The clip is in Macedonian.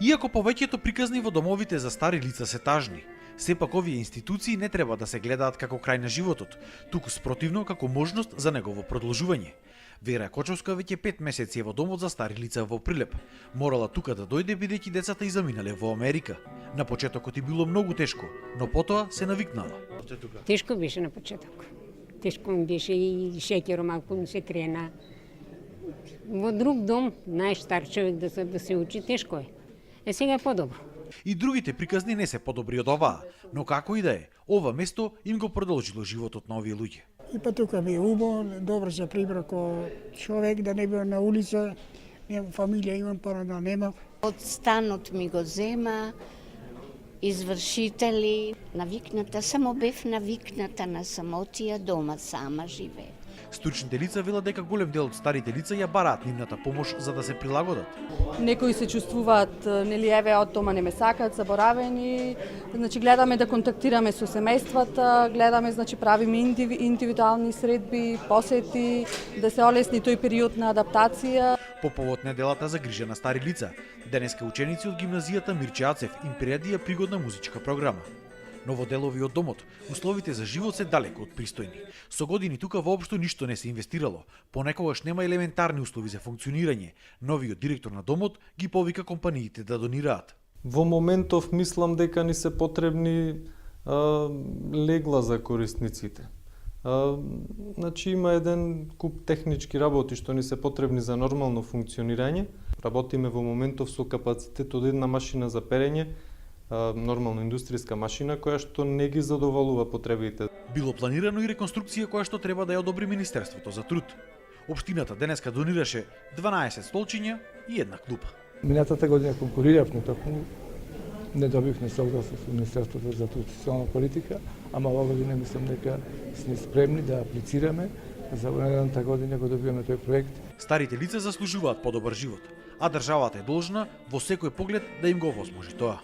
Иако повеќето приказни во домовите за стари лица се тажни, сепак овие институции не треба да се гледаат како крај на животот, туку спротивно како можност за негово продолжување. Вера Кочовска веќе 5 месеци е во домот за стари лица во Прилеп. Морала тука да дојде бидејќи децата и заминале во Америка. На почетокот и било многу тешко, но потоа се навикнала. Тешко беше на почеток. Тешко ми беше и шеќерот малку ми се крена. Во друг дом, најстар човек да се учи, тешко е. Сега е подобро. И другите приказни не се подобри од оваа, но како и да е, ова место им го продолжило животот на овие луѓе. И па тука ми е убаво, добро се прибрако човек да не бил на улица, немам фамилија, имам пара да немам. Од станот ми го зема, извршители, навикната, само бев навикната на самотија дома, сама живеев. Стручните лица велат дека голем дел од старите лица ја бараат нивната помош за да се прилагодат. Некои се чувствуваат нели еве од дома не ме сакаат, заборавени. Значи гледаме да контактираме со семејствата, гледаме значи правиме индивидуални средби, посети, да се олесни тој период на адаптација. По повод неделата за грижа на стари лица, денеска ученици од гимназијата Мирче Ацев им приредија пригодна музичка програма. Но во делови од домот, условите за живот се далеку од пристојни. Со години тука воопшто ништо не се инвестирало, понекогаш нема елементарни услови за функционирање. Новиот директор на домот ги повика компаниите да донираат. Во моментов мислам дека ни се потребни легла за корисниците. Значи има еден куп технички работи што ни се потребни за нормално функционирање. Работиме во моментов со капацитет од една машина за перење, нормално индустријска машина која што не ги задоволува потребите. Било планирано и реконструкција која што треба да ја одобри Министерството за труд. Општината денеска донираше 12 столчиња и една клупа. Минатата година конкуриравме, токму не добивме согласност со Министерството за труд и социјална политика, ама ова година мислам дека сме спремни да аплицираме за наредната година го добиваме тој проект. Старите лица заслужуваат подобар живот, а државата е должна во секој поглед да им го овозможи тоа.